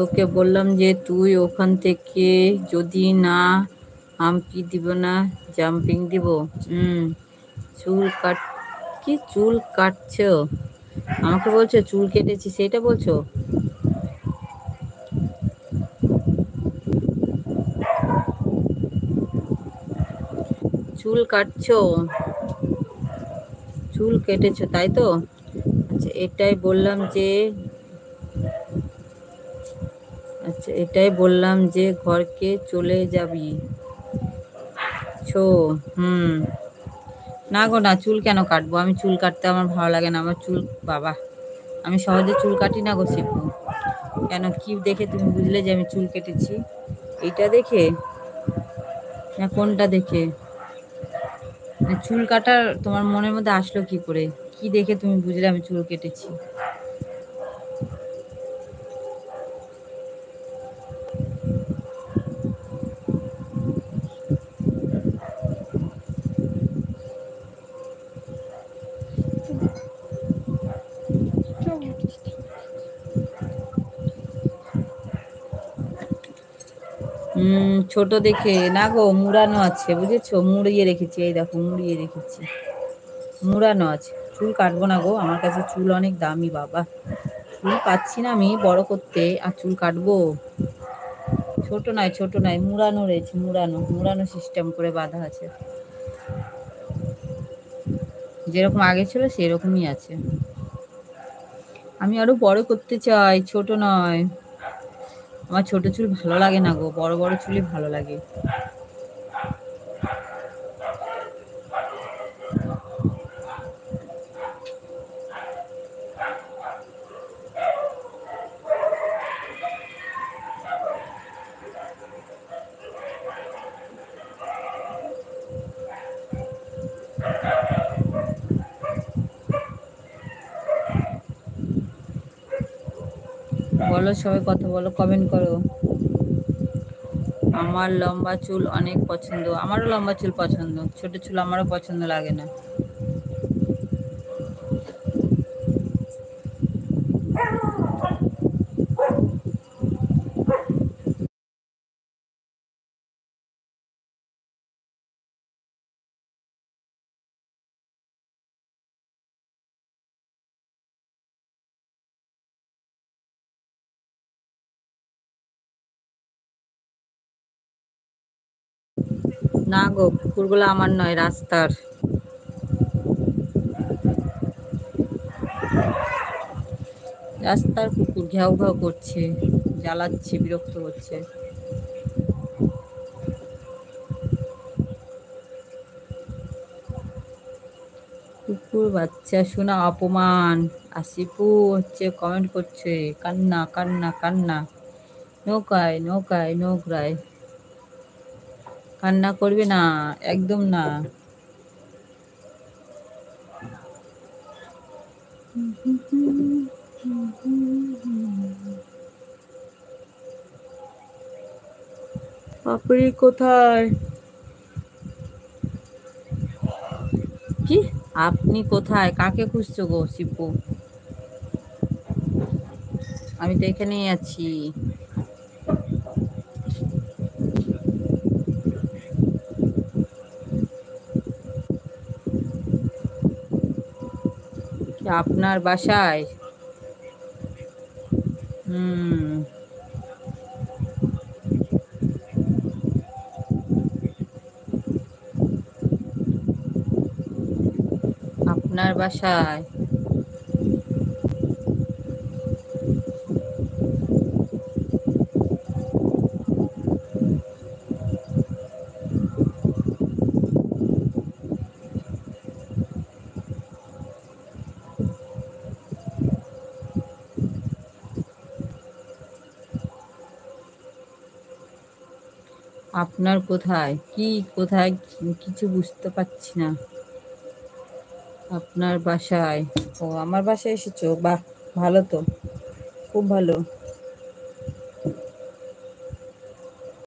তোকে বললাম যে তুই ওখান থেকে যদি না হাম্পি দিব না জাম্পিং দিব। চুল কাট কি চুল কাটছো? আমাকে বলছো চুল কেটেছি সেটা বলছো? চুল কাটছো, চুল কেটেছো তাই তো? আচ্ছা এটাই বললাম যে ঘরকে চলে যাবি ছো। হুম। না গো না, চুল কেন কাটবো? আমি চুল কাটতে আমার ভালো লাগে না। আমার চুল, বাবা, আমি সহজে চুল কাটি না গো শিপু। কেন, কি দেখে তুমি বুঝলে যে আমি চুল কেটেছি? এইটা দেখে না কোনটা দেখে? চুল কাটার তোমার মনের মধ্যে আসলো কি করে? কি দেখে তুমি বুঝলে আমি চুল কেটেছি? ছোট দেখে না গো, মুড়ানো আছে বুঝেছো, মুড়িয়ে রেখেছি, এই দেখো মুড়িয়ে রেখেছি, মুড়ানো আছে। চুল কাটবো না গো, আমার কাছে চুল অনেক দামি বাবা। চুল পাচ্ছি না আমি বড় করতে, আর চুল কাটবো? ছোট নয়, ছোট নয়, মুড়ানো রয়েছে, মুড়ানো মুড়ানো সিস্টেম করে বাঁধা আছে। যেরকম আগে ছিল সেরকমই আছে। আমি আরো বড় করতে চাই, ছোট নয়। আমার ছোট চুল ভালো লাগে না গো, বড় বড় চুলই ভালো লাগে। বলো সবাই, কথা বলো, কমেন্ট করো। আমার লম্বা চুল অনেক পছন্দ, আমারও লম্বা চুল পছন্দ, ছোট চুল আমারও পছন্দ লাগে না। না গো, কুকুরগুলো আমার নয়, রাস্তার। রাস্তার কুকুর ঘ্যাও ঘ্যাও করছে, জ্বালাচ্ছে, বিরক্ত করছে। কুকুর বাচ্চা শোনা অপমান। আসিপু হচ্ছে কমেন্ট করছে, কান্না কান্না কান্না, নৌকায় নৌকায় নৌকায়। কান্না করবে না, একদম না। আপনি কোথায়? কি? আপনি কোথায়? কাকে খুঁজছো গো শিপু? আমি তো এখানেই আছি। আপনার বাসায়? হুম। আপনার বাসায়? আপনার কোথায়? কি কোথায়? কিছু বুঝতে পারছি না। আপনার বাসায়? ও, আমার বাসায় এসেছো, বাহ, ভালো তো, খুব ভালো।